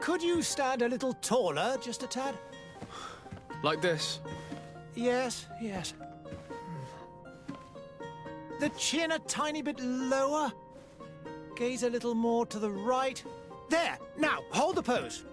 Could you stand a little taller, just a tad? Like this? Yes, yes. The chin a tiny bit lower. Gaze a little more to the right. There! Now, hold the pose.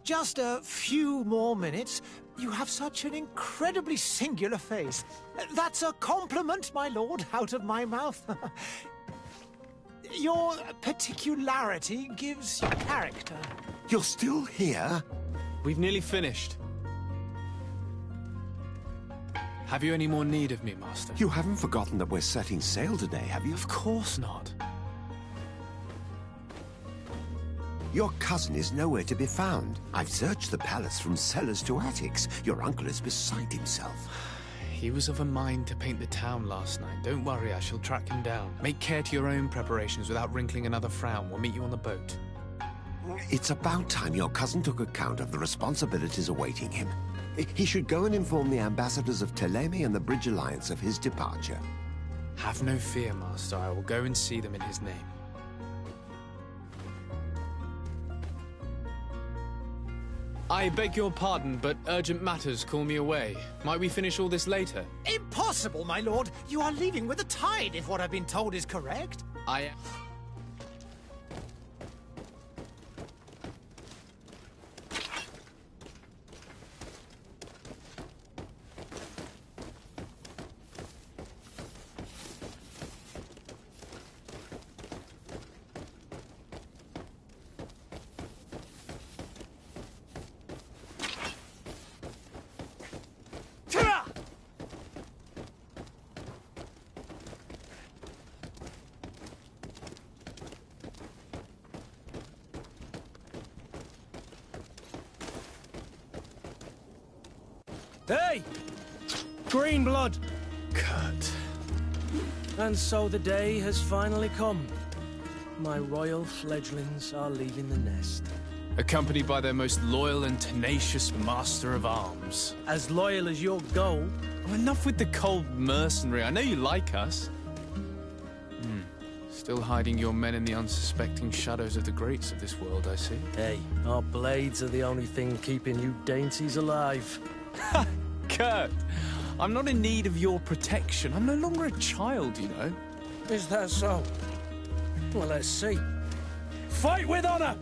Just a few more minutes. You have such an incredibly singular face. That's a compliment, my lord, out of my mouth. Your particularity gives you character. You're still here? We've nearly finished. Have you any more need of me, Master? You haven't forgotten that we're setting sail today, have you? Of course not. Your cousin is nowhere to be found. I've searched the palace from cellars to attics. Your uncle is beside himself. He was of a mind to paint the town last night. Don't worry, I shall track him down. Make care to your own preparations without wrinkling another frown. We'll meet you on the boat. It's about time your cousin took account of the responsibilities awaiting him. He should go and inform the ambassadors of Telemi and the Bridge Alliance of his departure. Have no fear, Master. I will go and see them in his name. I beg your pardon, but urgent matters call me away. Might we finish all this later? Impossible, my lord. You are leaving with the tide, if what I've been told is correct. I... Hey! Green blood! Kurt. And so the day has finally come. My royal fledglings are leaving the nest. Accompanied by their most loyal and tenacious master of arms. As loyal as your gold. Oh, enough with the cold mercenary. I know you like us. Still hiding your men in the unsuspecting shadows of the greats of this world, I see. Hey, our blades are the only thing keeping you dainties alive. Ha! Kurt! I'm not in need of your protection. I'm no longer a child, you know. Is that so? Well, let's see. Fight with honor!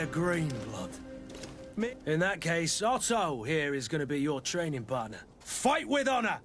Green blood. In that case, Otto here is going to be your training partner. Fight with honor!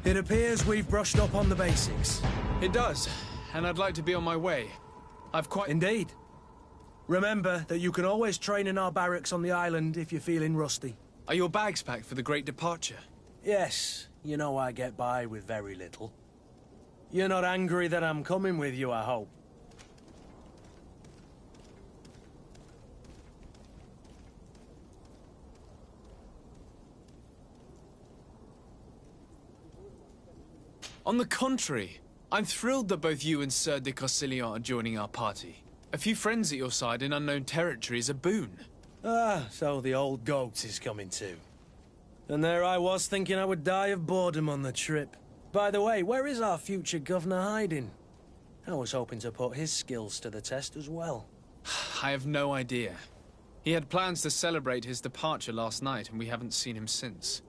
It appears we've brushed up on the basics. It does, and I'd like to be on my way. I've quite... Indeed. Remember that you can always train in our barracks on the island if you're feeling rusty. Are your bags packed for the great departure? Yes, you know I get by with very little. You're not angry that I'm coming with you, I hope. On the contrary, I'm thrilled that both you and Sir de Cossillon are joining our party. A few friends at your side in unknown territory is a boon. Ah, so the old goat is coming too. And there I was thinking I would die of boredom on the trip. By the way, where is our future governor hiding? I was hoping to put his skills to the test as well. I have no idea. He had plans to celebrate his departure last night, and we haven't seen him since.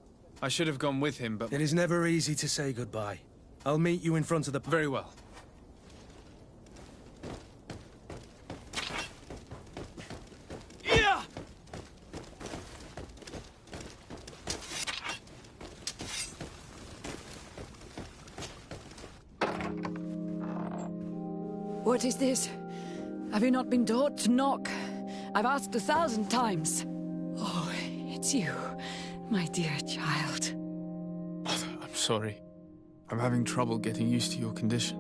I should have gone with him, but... It is never easy to say goodbye. I'll meet you in front of the... Very well. Yeah! What is this? Have you not been taught to knock? I've asked 1,000 times. Oh, it's you, my dear child. I'm sorry. I'm having trouble getting used to your condition.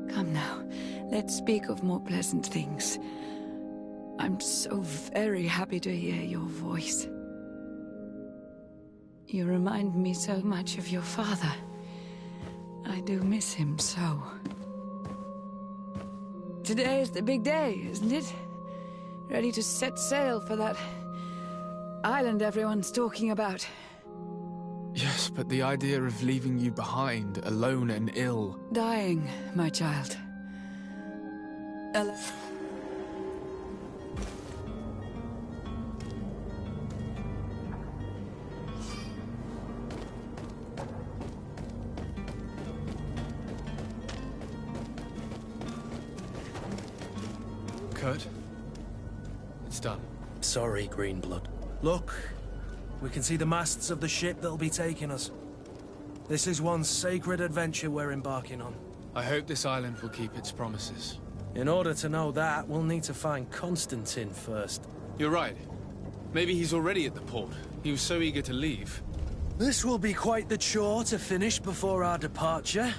Come now, let's speak of more pleasant things. I'm so very happy to hear your voice. You remind me so much of your father. I do miss him so. Today is the big day, isn't it? Ready to set sail for that island everyone's talking about. Yes, but the idea of leaving you behind, alone and ill... Dying, my child. Kurt? It's done. Sorry, Greenblood. Look, we can see the masts of the ship that'll be taking us. This is one sacred adventure we're embarking on. I hope this island will keep its promises. In order to know that, we'll need to find Constantine first. You're right. Maybe he's already at the port. He was so eager to leave. This will be quite the chore to finish before our departure.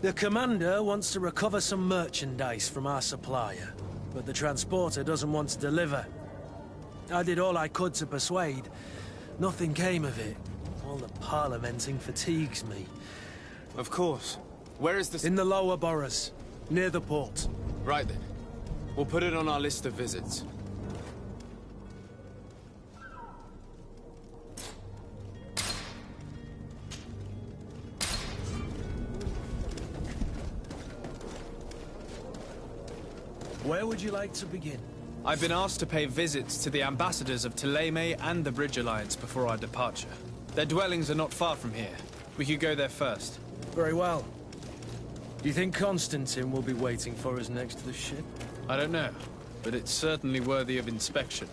The commander wants to recover some merchandise from our supplier, but the transporter doesn't want to deliver. I did all I could to persuade. Nothing came of it. All the parliamenting fatigues me. Of course. Where is this? In the lower boroughs, near the port. Right then. We'll put it on our list of visits. Where would you like to begin? I've been asked to pay visits to the ambassadors of Thélème and the Bridge Alliance before our departure. Their dwellings are not far from here. We could go there first. Very well. Do you think Constantine will be waiting for us next to the ship? I don't know, but it's certainly worthy of inspection.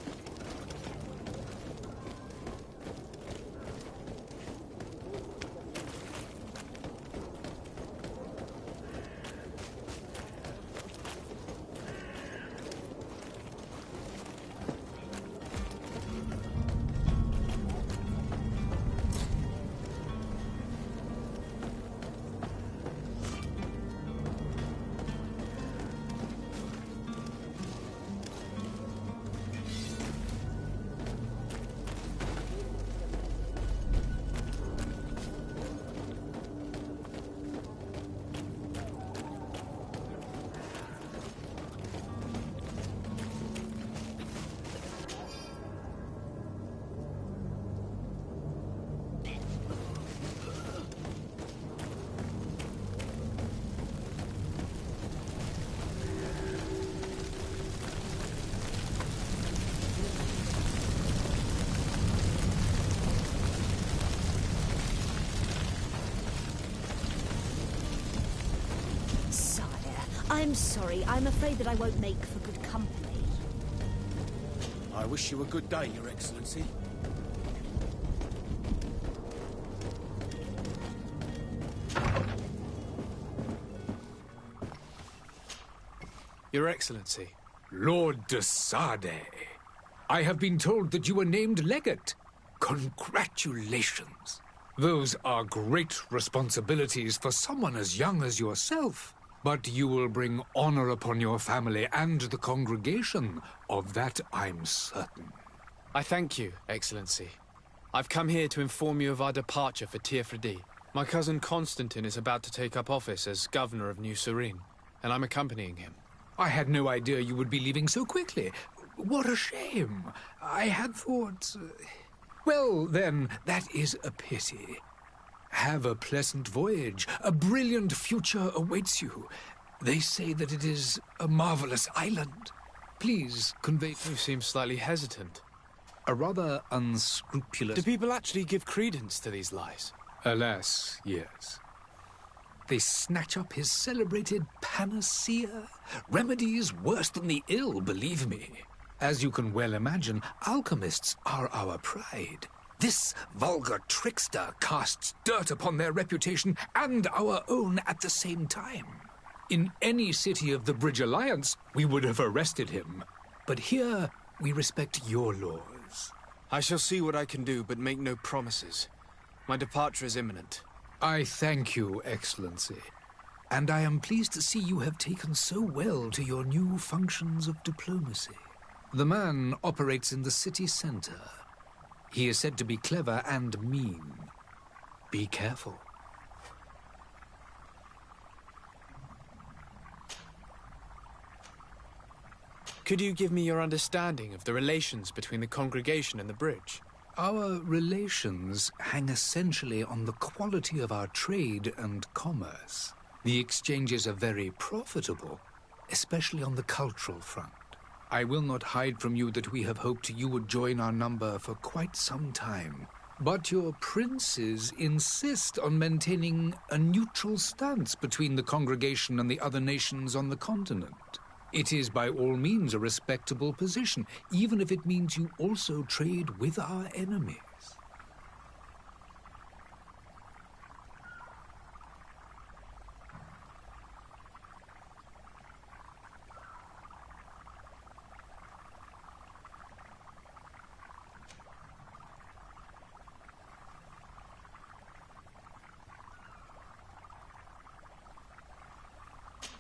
I'm sorry. I'm afraid that I won't make for good company. I wish you a good day, Your Excellency. Your Excellency. Lord de Sade, I have been told that you were named legate. Congratulations. Those are great responsibilities for someone as young as yourself. But you will bring honor upon your family and the congregation. Of that I'm certain. I thank you, Excellency. I've come here to inform you of our departure for Tirfredi. My cousin Constantine is about to take up office as governor of New Serene, and I'm accompanying him. I had no idea you would be leaving so quickly. What a shame. I had thought... Well, then, that is a pity. Have a pleasant voyage. A brilliant future awaits you. They say that it is a marvelous island. Please convey... You seem slightly hesitant. A rather unscrupulous... Do people actually give credence to these lies? Alas, yes. They snatch up his celebrated panacea. Remedies worse than the ill, believe me. As you can well imagine, alchemists are our pride. This vulgar trickster casts dirt upon their reputation and our own at the same time. In any city of the Bridge Alliance, we would have arrested him. But here, we respect your laws. I shall see what I can do, but make no promises. My departure is imminent. I thank you, Excellency. And I am pleased to see you have taken so well to your new functions of diplomacy. The man operates in the city center. He is said to be clever and mean. Be careful. Could you give me your understanding of the relations between the congregation and the bridge? Our relations hang essentially on the quality of our trade and commerce. The exchanges are very profitable, especially on the cultural front. I will not hide from you that we have hoped you would join our number for quite some time. But your princes insist on maintaining a neutral stance between the congregation and the other nations on the continent. It is by all means a respectable position, even if it means you also trade with our enemies.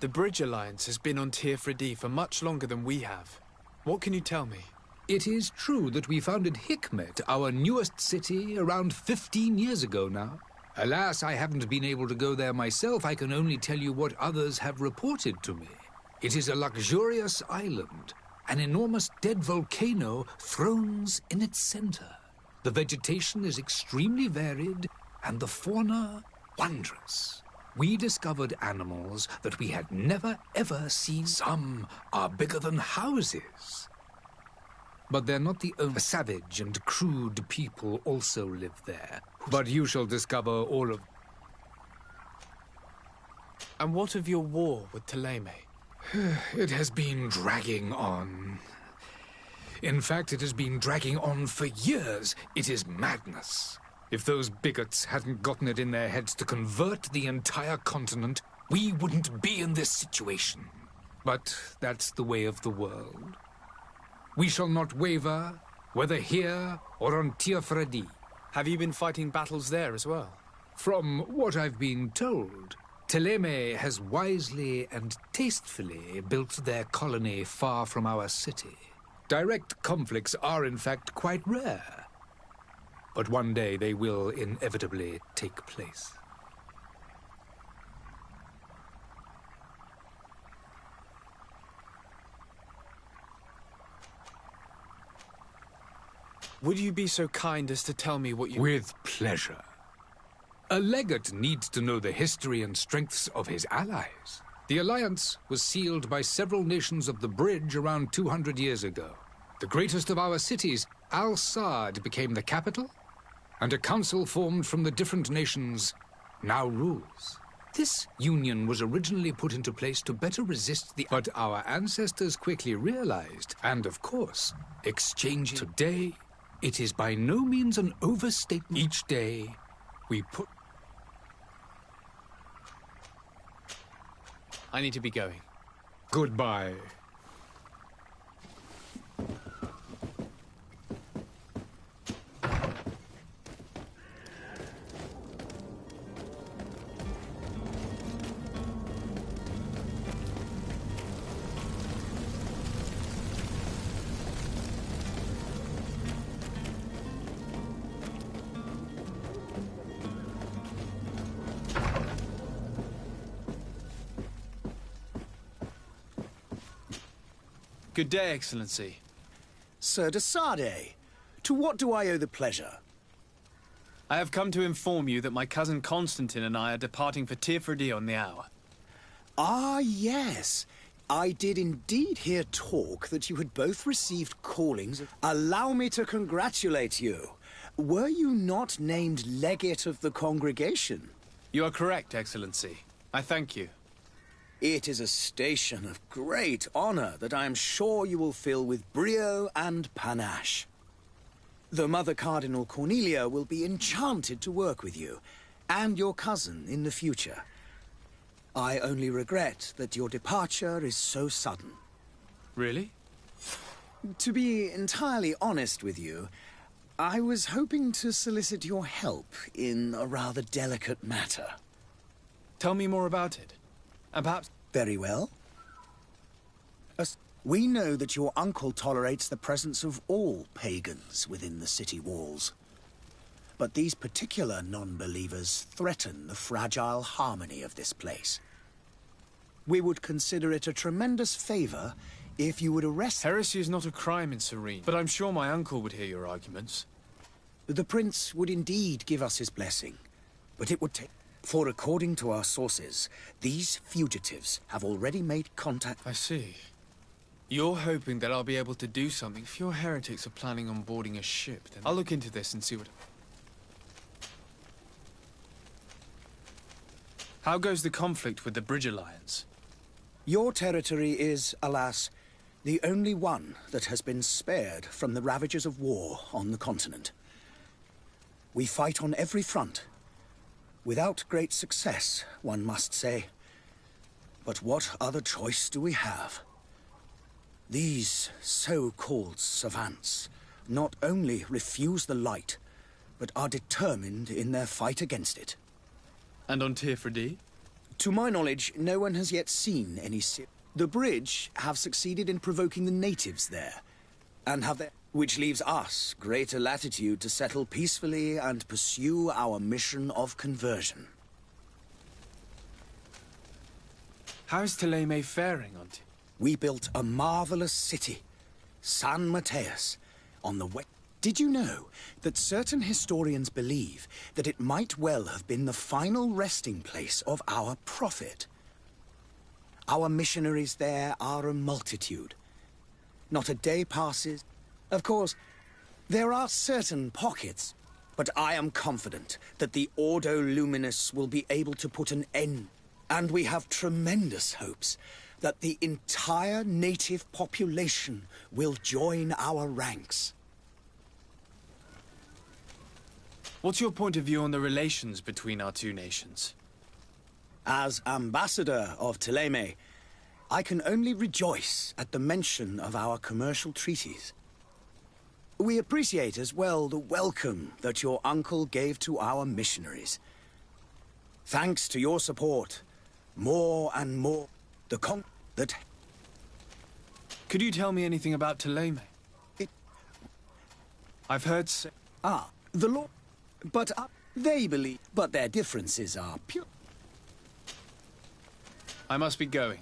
The Bridge Alliance has been on Tirfredi for much longer than we have. What can you tell me? It is true that we founded Hikmet, our newest city, around 15 years ago now. Alas, I haven't been able to go there myself. I can only tell you what others have reported to me. It is a luxurious island. An enormous dead volcano thrones in its center. The vegetation is extremely varied, and the fauna wondrous. We discovered animals that we had never, ever seen. Some are bigger than houses. But they're not the only. Savage and crude people also live there. But you shall discover all of... And what of your war with Thélème? It has been dragging on. In fact, it has been dragging on for years. It is madness. If those bigots hadn't gotten it in their heads to convert the entire continent, we wouldn't be in this situation. But that's the way of the world. We shall not waver, whether here or on Tirfredi. Have you been fighting battles there as well? From what I've been told, Thélème has wisely and tastefully built their colony far from our city. Direct conflicts are in fact quite rare. But one day they will inevitably take place. Would you be so kind as to tell me what you... With pleasure. A legate needs to know the history and strengths of his allies. The alliance was sealed by several nations of the Bridge around 200 years ago. The greatest of our cities, Al-Saad, became the capital, and a council formed from the different nations now rules. This union was originally put into place to better resist the... But our ancestors quickly realized, and of course, exchanging... Today, it is by no means an overstatement. Each day, we put... I need to be going. Goodbye. Good day, Excellency. Sir de Sade, to what do I owe the pleasure? I have come to inform you that my cousin Constantine and I are departing for Tirfredi on the hour. Ah, yes. I did indeed hear talk that you had both received callings. Allow me to congratulate you. Were you not named legate of the congregation? You are correct, Excellency. I thank you. It is a station of great honor that I am sure you will fill with brio and panache. The Mother Cardinal Cornelia will be enchanted to work with you, and your cousin in the future. I only regret that your departure is so sudden. Really? To be entirely honest with you, I was hoping to solicit your help in a rather delicate matter. Tell me more about it. And perhaps... Very well. We know that your uncle tolerates the presence of all pagans within the city walls. But these particular non-believers threaten the fragile harmony of this place. We would consider it a tremendous favor if you would arrest... Heresy is not a crime in Serene, but I'm sure my uncle would hear your arguments. The prince would indeed give us his blessing, but it would take... For according to our sources, these fugitives have already made contact... I see. You're hoping that I'll be able to do something. If your heretics are planning on boarding a ship, then I'll look into this and see what... How goes the conflict with the Bridge Alliance? Your territory is, alas, the only one that has been spared from the ravages of war on the continent. We fight on every front. Without great success, one must say. But what other choice do we have? These so-called savants not only refuse the light, but are determined in their fight against it. And on Tirfredi? To my knowledge, no one has yet seen any... The bridge have succeeded in provoking the natives there, and have their... Which leaves us greater latitude to settle peacefully and pursue our mission of conversion. How is Thélème faring on it? We built a marvelous city, San Mateus, on the west. Did you know that certain historians believe that it might well have been the final resting place of our prophet? Our missionaries there are a multitude. Not a day passes. Of course, there are certain pockets, but I am confident that the Ordo Luminous will be able to put an end, and we have tremendous hopes that the entire native population will join our ranks. What's your point of view on the relations between our two nations? As ambassador of Thélème, I can only rejoice at the mention of our commercial treaties. We appreciate as well the welcome that your uncle gave to our missionaries. Thanks to your support, more and more, that... Could you tell me anything about Thélème? I've heard say... Ah, the law... But they believe... But their differences are pure... I must be going.